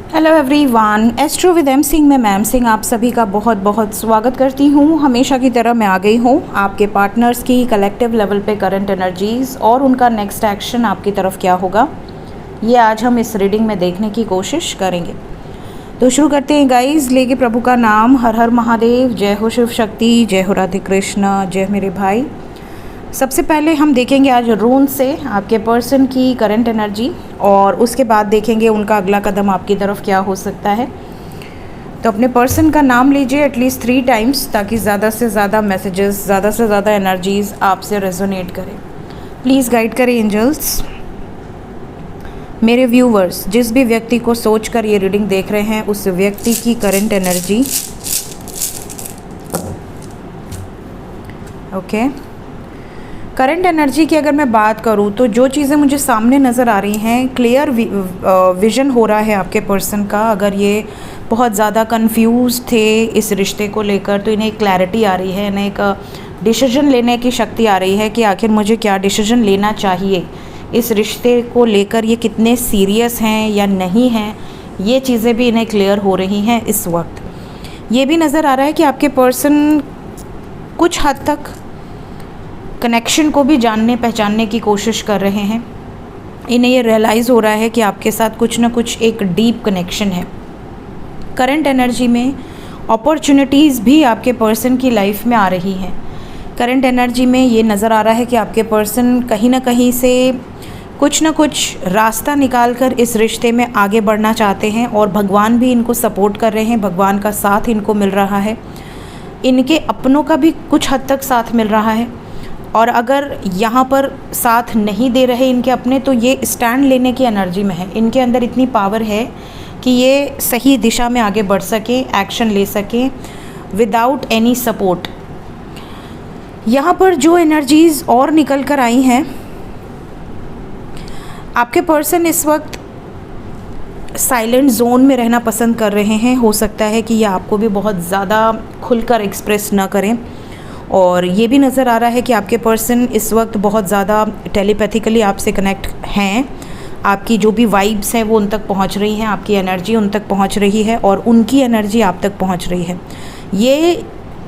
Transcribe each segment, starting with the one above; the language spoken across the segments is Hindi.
Hello everyone, astro with M Singh में मैम सिंह आप सभी का बहुत बहुत स्वागत करती हूँ। हमेशा की तरह मैं आ गई हूँ आपके पार्टनर्स की कलेक्टिव लेवल पे करंट एनर्जीज़ और उनका नेक्स्ट एक्शन आपकी तरफ क्या होगा, ये आज हम इस रीडिंग में देखने की कोशिश करेंगे। तो शुरू करते हैं गाइस, लेके प्रभु का नाम। हर हर महादेव, जय हो शिव शक्ति, जय हो राधे कृष्णा, जय मेरे भाई। सबसे पहले हम देखेंगे आज रून से आपके पर्सन की करंट एनर्जी और उसके बाद देखेंगे उनका अगला कदम आपकी तरफ क्या हो सकता है। तो अपने पर्सन का नाम लीजिए एटलीस्ट 3 टाइम्स ताकि ज़्यादा से ज़्यादा मैसेजेस, ज़्यादा से ज़्यादा एनर्जीज़ आपसे रेजोनेट करें। प्लीज़ गाइड करें एंजल्स। मेरे व्यूवर्स, जिस भी व्यक्ति को सोच कर ये रीडिंग देख रहे हैं उस व्यक्ति की current energy. Okay, current energy की अगर मैं बात करूँ तो जो चीज़ें मुझे सामने नज़र आ रही हैं, क्लियर विजन हो रहा है आपके पर्सन का। अगर ये बहुत ज़्यादा कंफ्यूज थे इस रिश्ते को लेकर तो इन्हें क्लैरिटी आ रही है, इन्हें एक डिसीजन लेने की शक्ति आ रही है कि आखिर मुझे क्या डिसीजन लेना चाहिए, इस रिश्ते को लेकर ये कितने सीरियस हैं या नहीं हैं, ये चीज़ें भी इन्हें क्लियर हो रही हैं इस वक्त। ये भी नज़र आ रहा है कि आपके पर्सन कुछ हद तक कनेक्शन को भी जानने पहचानने की कोशिश कर रहे हैं। इन्हें ये रियलाइज़ हो रहा है कि आपके साथ कुछ ना कुछ एक डीप कनेक्शन है। करंट एनर्जी में अपॉर्चुनिटीज़ भी आपके पर्सन की लाइफ में आ रही हैं। करंट एनर्जी में ये नज़र आ रहा है कि आपके पर्सन कहीं ना कहीं से कुछ ना कुछ रास्ता निकाल कर इस रिश्ते में आगे बढ़ना चाहते हैं और भगवान भी इनको सपोर्ट कर रहे हैं, भगवान का साथ इनको मिल रहा है, इनके अपनों का भी कुछ हद तक साथ मिल रहा है। और अगर यहाँ पर साथ नहीं दे रहे इनके अपने तो ये स्टैंड लेने की एनर्जी में है। इनके अंदर इतनी पावर है कि ये सही दिशा में आगे बढ़ सकें, एक्शन ले सकें विदाउट एनी सपोर्ट। यहाँ पर जो एनर्जीज़ और निकल कर आई हैं, आपके पर्सन इस वक्त साइलेंट जोन में रहना पसंद कर रहे हैं। हो सकता है कि ये आपको भी बहुत ज़्यादा खुलकर एक्सप्रेस ना करें। और ये भी नज़र आ रहा है कि आपके पर्सन इस वक्त बहुत ज़्यादा टेलीपैथिकली आपसे कनेक्ट हैं। आपकी जो भी वाइब्स हैं वो उन तक पहुंच रही हैं, आपकी एनर्जी उन तक पहुंच रही है और उनकी एनर्जी आप तक पहुंच रही है। ये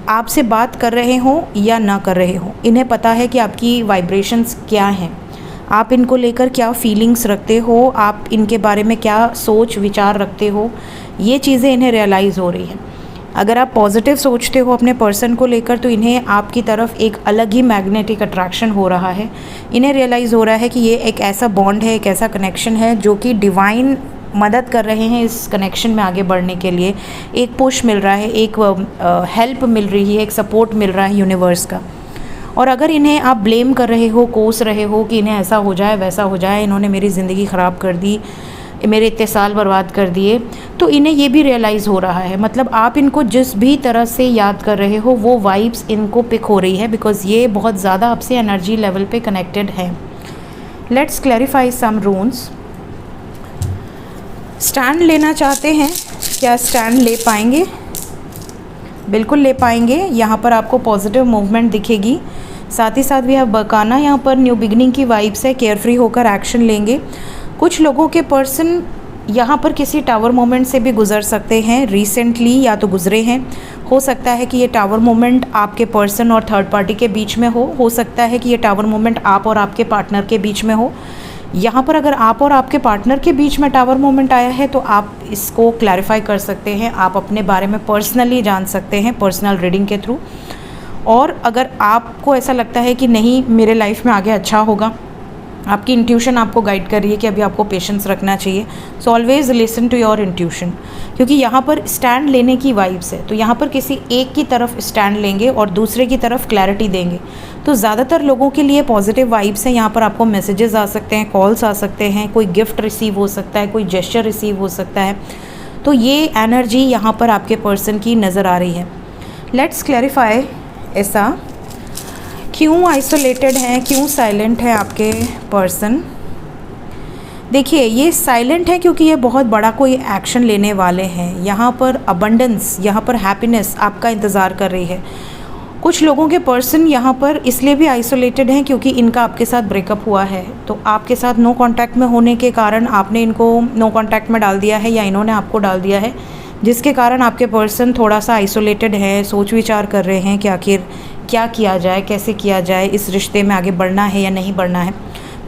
आपसे बात कर रहे हों या ना कर रहे हों, इन्हें पता है कि आपकी वाइब्रेशंस क्या हैं, आप इनको लेकर क्या फीलिंग्स रखते हो, आप इनके बारे में क्या सोच विचार रखते हो, ये चीज़ें इन्हें रियलाइज़ हो रही हैं। अगर आप पॉजिटिव सोचते हो अपने पर्सन को लेकर तो इन्हें आपकी तरफ एक अलग ही मैग्नेटिक अट्रैक्शन हो रहा है। इन्हें रियलाइज़ हो रहा है कि ये एक ऐसा बॉन्ड है, एक ऐसा कनेक्शन है जो कि डिवाइन मदद कर रहे हैं इस कनेक्शन में आगे बढ़ने के लिए। एक पुश मिल रहा है, एक हेल्प मिल रही है, एक सपोर्ट मिल रहा है यूनिवर्स का। और अगर इन्हें आप ब्लेम कर रहे हो, कोस रहे हो कि इन्हें ऐसा हो जाए वैसा हो जाए, इन्होंने मेरी ज़िंदगी ख़राब कर दी, मेरे इतने साल बर्बाद कर दिए, तो इन्हें ये भी रियलाइज़ हो रहा है, मतलब आप इनको जिस भी तरह से याद कर रहे हो वो वाइब्स इनको पिक हो रही है बिकॉज़ ये बहुत ज़्यादा आपसे एनर्जी लेवल पे कनेक्टेड है। Let's clarify some runes. Stand लेना चाहते हैं, क्या स्टैंड ले पाएंगे? बिल्कुल ले पाएंगे। यहाँ पर आपको पॉजिटिव मूवमेंट दिखेगी। साथ ही साथ भी आप बकाना, यहाँ पर न्यू बिगनिंग की वाइब्स है, केयरफ्री होकर एक्शन लेंगे। कुछ लोगों के पर्सन यहाँ पर किसी टावर मोमेंट से भी गुजर सकते हैं, रिसेंटली या तो गुजरे हैं। हो सकता है कि ये टावर मोमेंट आपके पर्सन और थर्ड पार्टी के बीच में हो सकता है कि ये टावर मोमेंट आप और आपके पार्टनर के बीच में हो। यहाँ पर अगर आप और आपके पार्टनर के बीच में टावर मोमेंट आया है तो आप इसको क्लैरिफाई कर सकते हैं, आप अपने बारे में पर्सनली जान सकते हैं पर्सनल रीडिंग के थ्रू। और अगर आपको ऐसा लगता है कि नहीं मेरे लाइफ में आगे अच्छा होगा, आपकी इंट्यूशन आपको गाइड कर रही है कि अभी आपको पेशेंस रखना चाहिए, so always listen to your intuition. क्योंकि यहाँ पर स्टैंड लेने की वाइब्स है, तो यहाँ पर किसी एक की तरफ स्टैंड लेंगे और दूसरे की तरफ क्लैरिटी देंगे। तो ज़्यादातर लोगों के लिए पॉजिटिव वाइब्स हैं। यहाँ पर आपको मैसेजेस आ सकते हैं, कॉल्स आ सकते हैं, कोई गिफ्ट रिसीव हो सकता है, कोई जेस्चर रिसीव हो सकता है। तो ये एनर्जी यहाँ पर आपके पर्सन की नज़र आ रही है। लेट्स क्लैरिफाई, ऐसा क्यों आइसोलेटेड हैं, क्यों साइलेंट है आपके पर्सन? देखिए, ये साइलेंट है क्योंकि ये बहुत बड़ा कोई एक्शन लेने वाले हैं। यहाँ पर अबंडेंस, यहाँ पर हैप्पीनेस आपका इंतज़ार कर रही है। कुछ लोगों के पर्सन यहाँ पर इसलिए भी आइसोलेटेड हैं क्योंकि इनका आपके साथ ब्रेकअप हुआ है, तो आपके साथ नो कांटेक्ट में होने के कारण आपने इनको नो कांटेक्ट में डाल दिया है या इन्होंने आपको डाल दिया है, जिसके कारण आपके पर्सन थोड़ा सा आइसोलेटेड है, सोच विचार कर रहे हैं कि आखिर क्या किया जाए, कैसे किया जाए, इस रिश्ते में आगे बढ़ना है या नहीं बढ़ना है।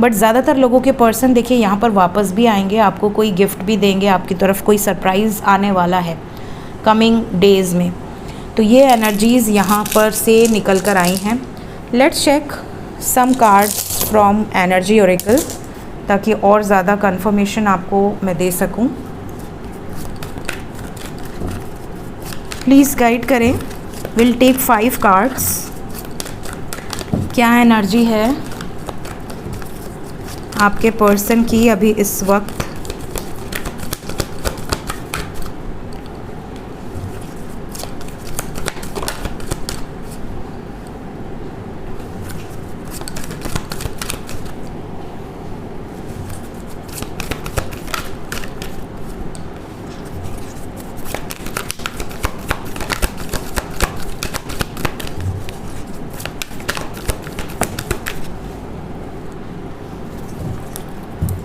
बट ज़्यादातर लोगों के पर्सन देखिए यहाँ पर वापस भी आएंगे, आपको कोई गिफ्ट भी देंगे, आपकी तरफ कोई सरप्राइज़ आने वाला है कमिंग डेज़ में। तो ये एनर्जीज़ यहाँ पर से निकल कर आई हैं। Let's check some cards from energy oracle ताकि और ज़्यादा कंफर्मेशन आपको मैं दे सकूं। प्लीज़ गाइड करें। Will take 5 cards. क्या एनर्जी है आपके पर्सन की अभी इस वक्त?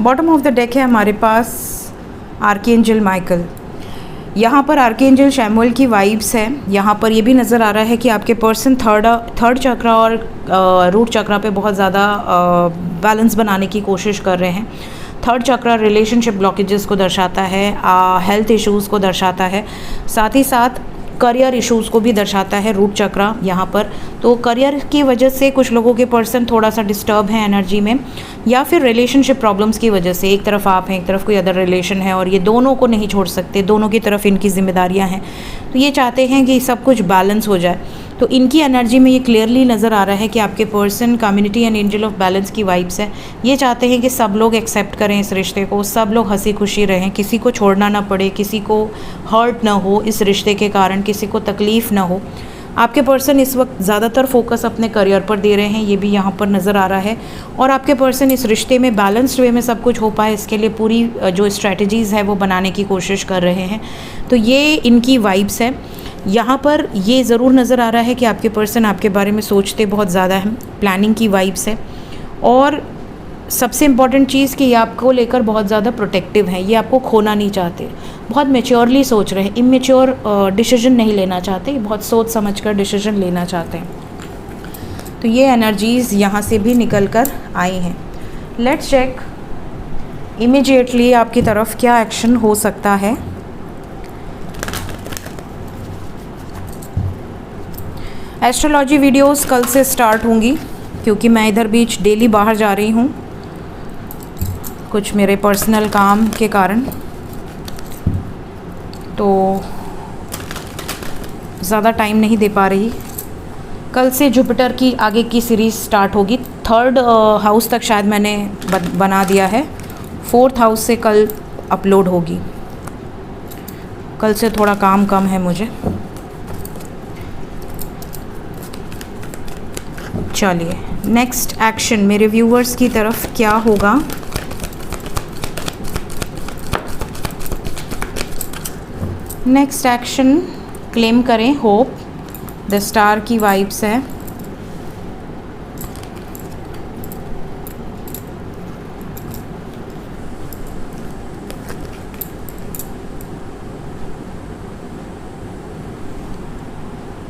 बॉटम ऑफ द डेक है हमारे पास आर्कएंजल माइकल। यहाँ पर आर्कएंजल शैमुएल की वाइब्स है। यहाँ पर ये भी नज़र आ रहा है कि आपके पर्सन थर्ड चक्रा और रूट चक्रा पे बहुत ज़्यादा बैलेंस बनाने की कोशिश कर रहे हैं। थर्ड चक्रा रिलेशनशिप ब्लॉकेजेस को दर्शाता है, हेल्थ इश्यूज़ को दर्शाता है, साथ ही साथ करियर इश्यूज़ को भी दर्शाता है रूट चक्रा यहाँ पर। तो करियर की वजह से कुछ लोगों के पर्सन थोड़ा सा डिस्टर्ब हैं एनर्जी में, या फिर रिलेशनशिप प्रॉब्लम्स की वजह से, एक तरफ आप हैं एक तरफ कोई अदर रिलेशन है और ये दोनों को नहीं छोड़ सकते, दोनों की तरफ इनकी जिम्मेदारियां हैं। तो ये चाहते हैं कि सब कुछ बैलेंस हो जाए। तो इनकी एनर्जी में ये क्लियरली नज़र आ रहा है कि आपके person community and angel of balance की वाइब्स है। ये चाहते हैं कि सब लोग एक्सेप्ट करें इस रिश्ते को, सब लोग हंसी खुशी रहें, किसी को छोड़ना ना पड़े, किसी को हर्ट ना हो इस रिश्ते के कारण, किसी को तकलीफ़ ना हो। आपके पर्सन इस वक्त ज़्यादातर फोकस अपने करियर पर दे रहे हैं, ये भी यहाँ पर नज़र आ रहा है। और आपके पर्सन इस रिश्ते में बैलेंस्ड वे में सब कुछ हो पाए, इसके लिए पूरी जो स्ट्रैटेजीज़ है वो बनाने की कोशिश कर रहे हैं। तो ये इनकी वाइब्स है। यहाँ पर ये ज़रूर नज़र आ रहा है कि आपके पर्सन आपके बारे में सोचते बहुत ज़्यादा हैं, प्लानिंग की वाइब्स है। और सबसे इम्पॉर्टेंट चीज़ कि ये आपको लेकर बहुत ज़्यादा प्रोटेक्टिव हैं, ये आपको खोना नहीं चाहते, बहुत मैच्योरली सोच रहे हैं, इमेच्योर डिसीजन नहीं लेना चाहते, बहुत सोच समझकर डिसीजन लेना चाहते हैं। तो ये एनर्जीज़ यहाँ से भी निकल कर आई हैं। लेट्स चेक इमीडिएटली आपकी तरफ क्या एक्शन हो सकता है। एस्ट्रोलॉजी वीडियोस कल से स्टार्ट होंगी क्योंकि मैं इधर बीच डेली बाहर जा रही हूँ कुछ मेरे पर्सनल काम के कारण, तो ज़्यादा टाइम नहीं दे पा रही। कल से जुपिटर की आगे की सीरीज़ स्टार्ट होगी। 3rd हाउस तक शायद मैंने बना दिया है, 4th हाउस से कल अपलोड होगी। कल से थोड़ा काम कम है मुझे। चलिए नेक्स्ट एक्शन मेरे व्यूवर्स की तरफ क्या होगा। नेक्स्ट एक्शन क्लेम करें होप। द स्टार की वाइब्स है।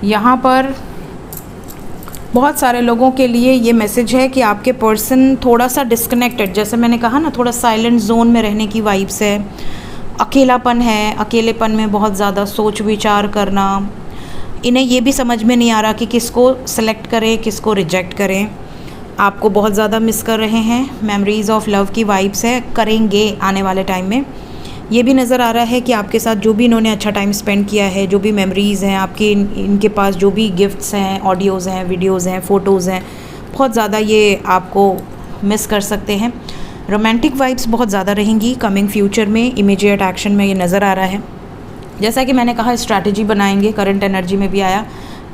यहाँ पर बहुत सारे लोगों के लिए ये मैसेज है कि आपके पर्सन थोड़ा सा डिस्कनेक्टेड, जैसे मैंने कहा ना, थोड़ा साइलेंट जोन में रहने की वाइब्स है। अकेलापन है, अकेलेपन में बहुत ज़्यादा सोच विचार करना। इन्हें ये भी समझ में नहीं आ रहा कि किसको सेलेक्ट करें, किसको रिजेक्ट करें। आपको बहुत ज़्यादा मिस कर रहे हैं। मेमोरीज़ ऑफ लव की वाइब्स है, करेंगे आने वाले टाइम में। ये भी नज़र आ रहा है कि आपके साथ जो भी इन्होंने अच्छा टाइम स्पेंड किया है, जो भी मेमोरीज़ हैं आपकी, इनके पास जो भी गिफ्ट्स हैं, ऑडियोज़ हैं, वीडियोज़ हैं, फ़ोटोज़ हैं, बहुत ज़्यादा ये आपको मिस कर सकते हैं। रोमांटिक वाइब्स बहुत ज़्यादा रहेंगी कमिंग फ्यूचर में। इमीडिएट एक्शन में ये नज़र आ रहा है। जैसा कि मैंने कहा स्ट्रैटेजी बनाएंगे, करंट एनर्जी में भी आया,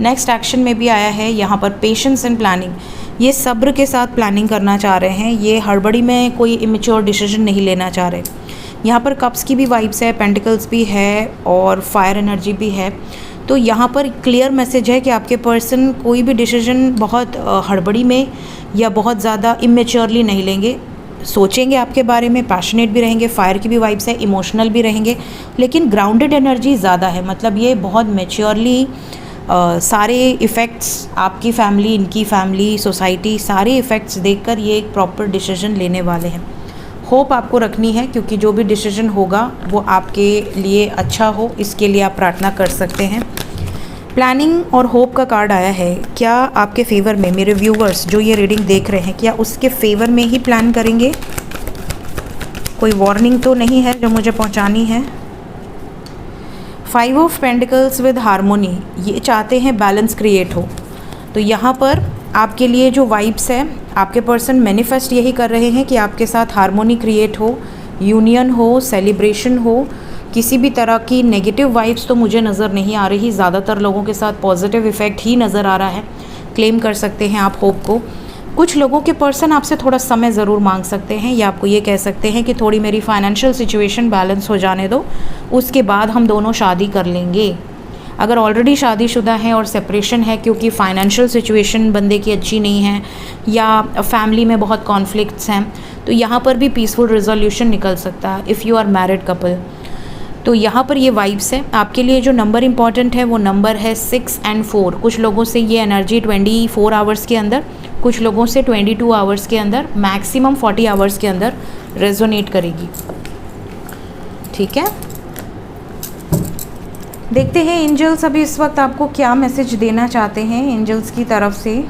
नेक्स्ट एक्शन में भी आया है। यहाँ पर पेशेंस एंड प्लानिंग, ये सब्र के साथ प्लानिंग करना चाह रहे हैं। ये हड़बड़ी में कोई इमेच्योर डिसीजन नहीं लेना चाह रहे। यहाँ पर कप्स की भी वाइब्स है, पेंटिकल्स भी है और फायर एनर्जी भी है। तो यहाँ पर क्लियर मैसेज है कि आपके पर्सन कोई भी डिसीजन बहुत हड़बड़ी में या बहुत ज़्यादा इमेच्योरली नहीं लेंगे, सोचेंगे आपके बारे में, पैशनेट भी रहेंगे, फायर की भी वाइब्स है, इमोशनल भी रहेंगे, लेकिन ग्राउंडेड एनर्जी ज़्यादा है। मतलब ये बहुत मैच्योरली सारे इफ़ेक्ट्स, आपकी फैमिली, इनकी फैमिली, सोसाइटी, सारे इफ़ेक्ट्स देखकर ये एक प्रॉपर डिसीजन लेने वाले हैं। होप आपको रखनी है, क्योंकि जो भी डिसीजन होगा वो आपके लिए अच्छा हो, इसके लिए आप प्रार्थना कर सकते हैं। प्लानिंग और होप का कार्ड आया है। क्या आपके फेवर में मेरे व्यूवर्स जो ये रीडिंग देख रहे हैं, क्या उसके फेवर में ही प्लान करेंगे? कोई वार्निंग तो नहीं है जो मुझे पहुंचानी है? 5 ऑफ पेंटिकल्स विद हारमोनी, ये चाहते हैं बैलेंस क्रिएट हो। तो यहाँ पर आपके लिए जो वाइब्स है, आपके पर्सन मैनिफेस्ट यही कर रहे हैं कि आपके साथ हारमोनी क्रिएट हो, यूनियन हो, सेलिब्रेशन हो। किसी भी तरह की नेगेटिव वाइब्स तो मुझे नज़र नहीं आ रही, ज़्यादातर लोगों के साथ पॉजिटिव इफ़ेक्ट ही नज़र आ रहा है। क्लेम कर सकते हैं आप होप को। कुछ लोगों के पर्सन आपसे थोड़ा समय ज़रूर मांग सकते हैं, या आपको ये कह सकते हैं कि थोड़ी मेरी फाइनेंशियल सिचुएशन बैलेंस हो जाने दो, उसके बाद हम दोनों शादी कर लेंगे। अगर ऑलरेडी शादीशुदा है और सेपरेशन है क्योंकि फाइनेंशियल सिचुएशन बंदे की अच्छी नहीं है, या फैमिली में बहुत कॉन्फ्लिक्ट्स हैं, तो यहाँ पर भी पीसफुल रिजोल्यूशन निकल सकता है if you are married couple. तो यहाँ पर ये वाइब्स है। आपके लिए जो नंबर इंपॉर्टेंट है वो नंबर है 6 और 4। कुछ लोगों से ये एनर्जी 24 आवर्स के अंदर, कुछ लोगों से 22 आवर्स के अंदर, मैक्सिमम 40 आवर्स के अंदर रेजोनेट करेगी। ठीक है, देखते हैं एंजल्स अभी इस वक्त आपको क्या मैसेज देना चाहते हैं। एंजल्स की तरफ से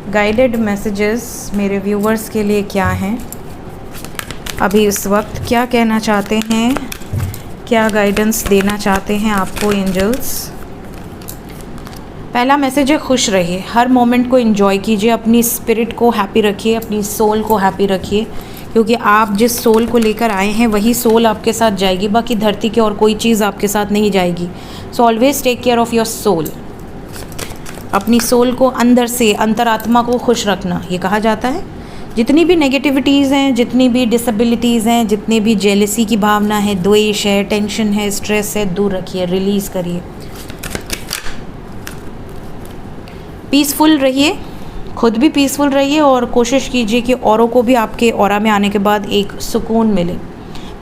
गाइडेड मैसेजेस मेरे व्यूवर्स के लिए क्या हैं, अभी इस वक्त क्या कहना चाहते हैं, क्या गाइडेंस देना चाहते हैं आपको एंजल्स। पहला मैसेज है खुश रहिए, हर मोमेंट को एंजॉय कीजिए, अपनी स्पिरिट को हैप्पी रखिए, अपनी सोल को हैप्पी रखिए, क्योंकि आप जिस सोल को लेकर आए हैं वही सोल आपके साथ जाएगी। बाकी धरती की और कोई चीज़ आपके साथ नहीं जाएगी। So always take care of your soul. अपनी सोल को अंदर से, अंतरात्मा को खुश रखना, ये कहा जाता है। जितनी भी नेगेटिविटीज़ हैं, जितनी भी डिसेबिलिटीज़ हैं, जितनी भी जेलसी की भावना है, द्वेष है, टेंशन है, स्ट्रेस है, दूर रखिए, रिलीज़ करिए। पीसफुल रहिए, खुद भी पीसफुल रहिए और कोशिश कीजिए कि औरों को भी आपके ऑरा में आने के बाद एक सुकून मिले।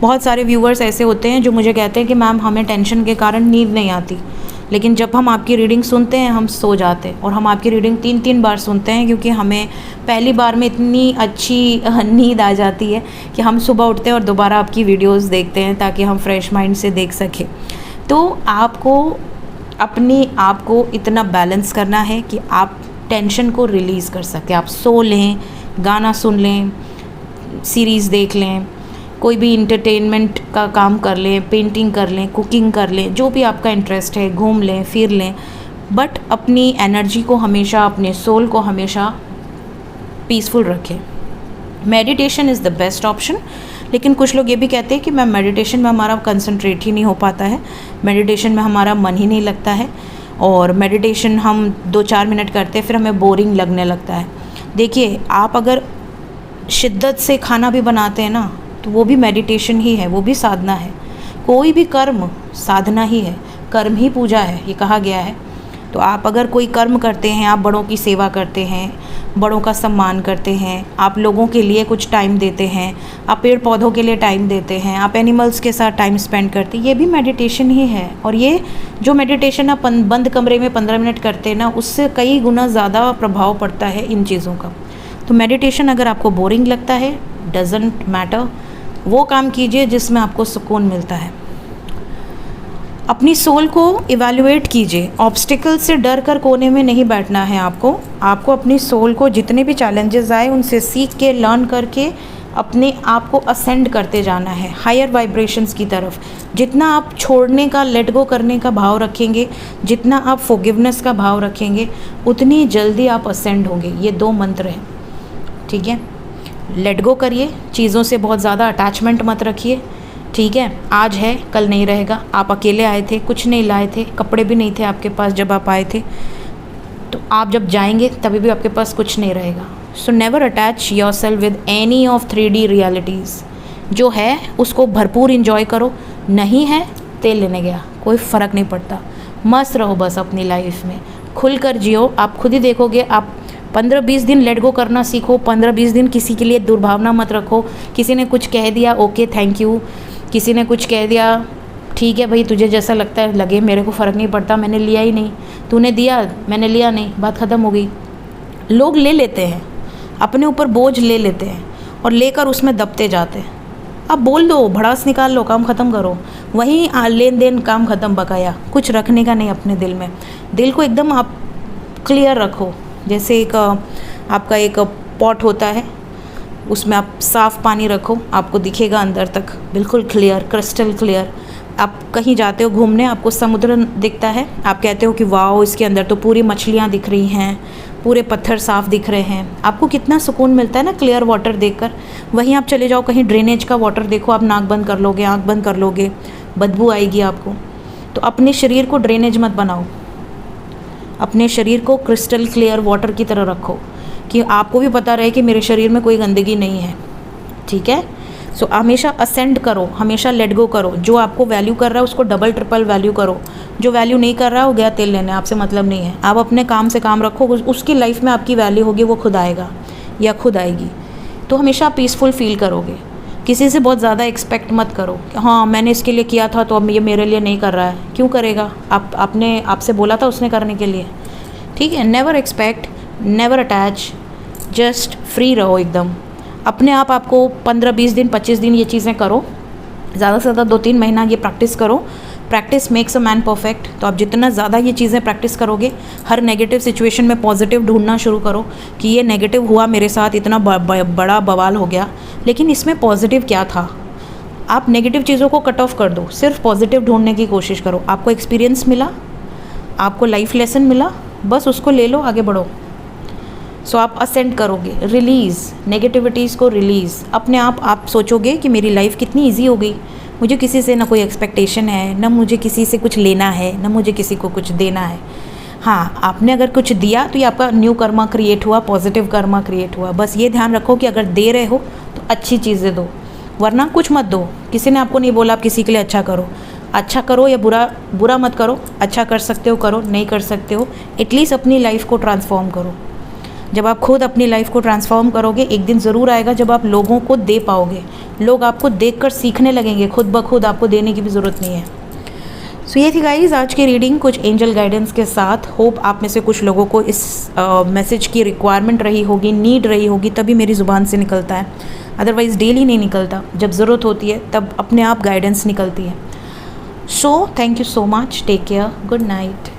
बहुत सारे व्यूअर्स ऐसे होते हैं जो मुझे कहते हैं कि मैम हमें टेंशन के कारण नींद नहीं आती, लेकिन जब हम आपकी रीडिंग सुनते हैं हम सो जाते हैं। और हम आपकी रीडिंग 3-3 बार सुनते हैं, क्योंकि हमें पहली बार में इतनी अच्छी नींद आ जाती है कि हम सुबह उठते हैं और दोबारा आपकी वीडियोस देखते हैं ताकि हम फ्रेश माइंड से देख सकें। तो आपको अपने आप को इतना बैलेंस करना है कि आप टेंशन को रिलीज़ कर सकें। आप सो लें, गाना सुन लें, सीरीज़ देख लें, कोई भी इंटरटेनमेंट का काम कर लें, पेंटिंग कर लें, कुकिंग कर लें, जो भी आपका इंटरेस्ट है, घूम लें, फिर लें, बट अपनी एनर्जी को हमेशा, अपने सोल को हमेशा पीसफुल रखें। Meditation is the best option. लेकिन कुछ लोग ये भी कहते हैं कि मैम मेडिटेशन में हमारा कंसंट्रेट ही नहीं हो पाता है, मेडिटेशन में हमारा मन ही नहीं लगता है, और मेडिटेशन हम 2-4 मिनट करते हैं फिर हमें बोरिंग लगने लगता है। देखिए, आप अगर शिद्दत से खाना भी बनाते हैं ना, तो वो भी मेडिटेशन ही है, वो भी साधना है। कोई भी कर्म साधना ही है, कर्म ही पूजा है, ये कहा गया है। तो आप अगर कोई कर्म करते हैं, आप बड़ों की सेवा करते हैं, बड़ों का सम्मान करते हैं, आप लोगों के लिए कुछ टाइम देते हैं, आप पेड़ पौधों के लिए टाइम देते हैं, आप एनिमल्स के साथ टाइम स्पेंड करते हैं, ये भी मेडिटेशन ही है। और ये जो मेडिटेशन आप बंद कमरे में 15 मिनट करते हैं ना, उससे कई गुना ज़्यादा प्रभाव पड़ता है इन चीज़ों का। तो मेडिटेशन अगर आपको बोरिंग लगता है, डजेंट मैटर, वो काम कीजिए जिसमें आपको सुकून मिलता है। अपनी सोल को इवैल्यूएट कीजिए। ऑब्स्टिकल से डर कर कोने में नहीं बैठना है आपको अपनी सोल को जितने भी चैलेंजेस आए उनसे सीख के, लर्न करके अपने आप को असेंड करते जाना है हायर वाइब्रेशंस की तरफ। जितना आप छोड़ने का, लेट गो करने का भाव रखेंगे, जितना आप फॉरगिवनेस का भाव रखेंगे, उतनी जल्दी आप असेंड होंगे। ये 2 मंत्र हैं, ठीक है। लेट गो करिए, चीज़ों से बहुत ज़्यादा अटैचमेंट मत रखिए, ठीक है। आज है, कल नहीं रहेगा। आप अकेले आए थे, कुछ नहीं लाए थे, कपड़े भी नहीं थे आपके पास जब आप आए थे, तो आप जब जाएंगे तभी भी आपके पास कुछ नहीं रहेगा। So never attach yourself with any of 3D realities. जो है उसको भरपूर इंजॉय करो, नहीं है तेल लेने गया, कोई फ़र्क नहीं पड़ता। मस्त रहो बस अपनी लाइफ में, खुल कर जियो। आप खुद ही देखोगे, आप 15-20 दिन लेट गो करना सीखो। 15-20 दिन किसी के लिए दुर्भावना मत रखो। किसी ने कुछ कह दिया, ओके थैंक यू। किसी ने कुछ कह दिया, ठीक है भाई, तुझे जैसा लगता है लगे, मेरे को फ़र्क नहीं पड़ता, मैंने लिया ही नहीं। तूने दिया, मैंने लिया नहीं, बात ख़त्म हो गई। लोग ले लेते हैं, अपने ऊपर बोझ ले लेते हैं और लेकर उसमें दबते जाते हैं। अब बोल दो, भड़ास निकाल लो, काम ख़त्म करो, वहीं लेन देन काम ख़त्म, बकाया कुछ रखने का नहीं अपने दिल में। दिल को एकदम आप क्लियर रखो। जैसे एक आपका एक पॉट होता है, उसमें आप साफ़ पानी रखो, आपको दिखेगा अंदर तक बिल्कुल क्लियर, क्रिस्टल क्लियर। आप कहीं जाते हो घूमने, आपको समुद्र दिखता है, आप कहते हो कि वाओ, इसके अंदर तो पूरी मछलियाँ दिख रही हैं, पूरे पत्थर साफ़ दिख रहे हैं। आपको कितना सुकून मिलता है ना क्लियर वाटर देखकर। वहीं आप चले जाओ कहीं ड्रेनेज का वाटर देखो, आप नाक बंद कर लोगे, आँख बंद कर लोगे, बदबू आएगी आपको। तो अपने शरीर को ड्रेनेज मत बनाओ, अपने शरीर को क्रिस्टल क्लियर वाटर की तरह रखो कि आपको भी पता रहे कि मेरे शरीर में कोई गंदगी नहीं है, ठीक है। सो हमेशा असेंड करो, हमेशा लेट गो करो। जो आपको वैल्यू कर रहा है उसको डबल ट्रिपल वैल्यू करो। जो वैल्यू नहीं कर रहा है वो गया तेल लेने, आपसे मतलब नहीं है। आप अपने काम से काम रखो, उसकी लाइफ में आपकी वैल्यू होगी, वो खुद आएगा या खुद आएगी। तो हमेशा पीसफुल फील करोगे। किसी से बहुत ज़्यादा एक्सपेक्ट मत करो कि हाँ मैंने इसके लिए किया था तो अब ये मेरे लिए नहीं कर रहा है। क्यों करेगा? आपने आपसे बोला था उसने करने के लिए, ठीक है। Never expect, never attach, just free रहो एकदम। अपने आप आपको 15-20 दिन 25 दिन ये चीज़ें करो, ज़्यादा से ज़्यादा 2-3 महीना ये प्रैक्टिस करो। Practice makes a man perfect. तो आप जितना ज़्यादा ये चीज़ें प्रैक्टिस करोगे, हर नेगेटिव सिचुएशन में पॉजिटिव ढूंढना शुरू करो कि ये नेगेटिव हुआ मेरे साथ, इतना बड़ा बवाल हो गया, लेकिन इसमें पॉजिटिव क्या था। आप नेगेटिव चीज़ों को कट ऑफ कर दो, सिर्फ पॉजिटिव ढूंढने की कोशिश करो। आपको एक्सपीरियंस मिला, आपको लाइफ लेसन मिला, बस उसको ले लो, आगे बढ़ो। सो आप असेंड करोगे, रिलीज़ नेगेटिविटीज़ को, रिलीज़ अपने आप सोचोगे कि मेरी लाइफ कितनी इजी हो गई। मुझे किसी से ना कोई एक्सपेक्टेशन है, ना मुझे किसी से कुछ लेना है, ना मुझे किसी को कुछ देना है। हाँ, आपने अगर कुछ दिया तो ये आपका न्यू कर्मा क्रिएट हुआ, पॉजिटिव कर्मा क्रिएट हुआ। बस ये ध्यान रखो कि अगर दे रहे हो तो अच्छी चीज़ें दो, वरना कुछ मत दो। किसी ने आपको नहीं बोला आप किसी के लिए अच्छा करो। अच्छा करो या बुरा मत करो। अच्छा कर सकते हो करो, नहीं कर सकते हो एटलीस्ट अपनी लाइफ को ट्रांसफॉर्म करो। जब आप खुद अपनी लाइफ को ट्रांसफॉर्म करोगे, एक दिन ज़रूर आएगा जब आप लोगों को दे पाओगे। लोग आपको देखकर सीखने लगेंगे, खुद ब खुद, आपको देने की भी ज़रूरत नहीं है। सो ये थी गाइज़ आज की रीडिंग, कुछ एंजल गाइडेंस के साथ। होप आप में से कुछ लोगों को इस मैसेज की रिक्वायरमेंट रही होगी, नीड रही होगी, तभी मेरी ज़ुबान से निकलता है। अदरवाइज़ डेली नहीं निकलता, जब ज़रूरत होती है तब अपने आप गाइडेंस निकलती है। So thank you so much, take care, good night.